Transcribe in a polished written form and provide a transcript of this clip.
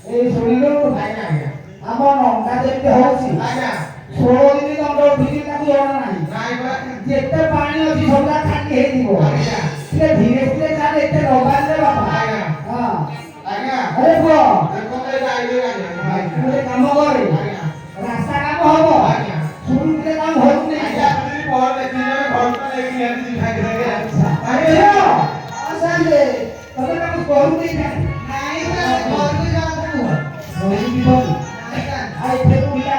এই ଶୁଣିଲୁ ଆମ ନଣ୍ଡା ଯେମିତି ହଉଛି 16 ଦିନ ଦଣ୍ଡ ଉଠିକି ତାକୁ ଜଣା ନାହିଁ ଯେତେ ପାଣି ଅଛି ସବୁଟା ଖାଲି ହେଇଯିବ ଟିକେ ଧୀରେ ଧୀରେ ଚାଲେ ଏତେ ରବାରେ ବାପା ହଁ ଆରେ ପୁଅ ଗୋଟେ କାମ କରେ ରାସ୍ତା କାମ ହବ ଶୁଣୁ ଟିକେ କାମ ହଉନି ଆରେ ଝିଅ ଆସାନ୍ତେ ତମେ ତାକୁ କରୁନି ନାଇଁ ଘରକୁ ଯାଆନ୍ତୁ ଘରକୁ ଯିବନି ଆଉ ଏଠି ତୁ ପିଲା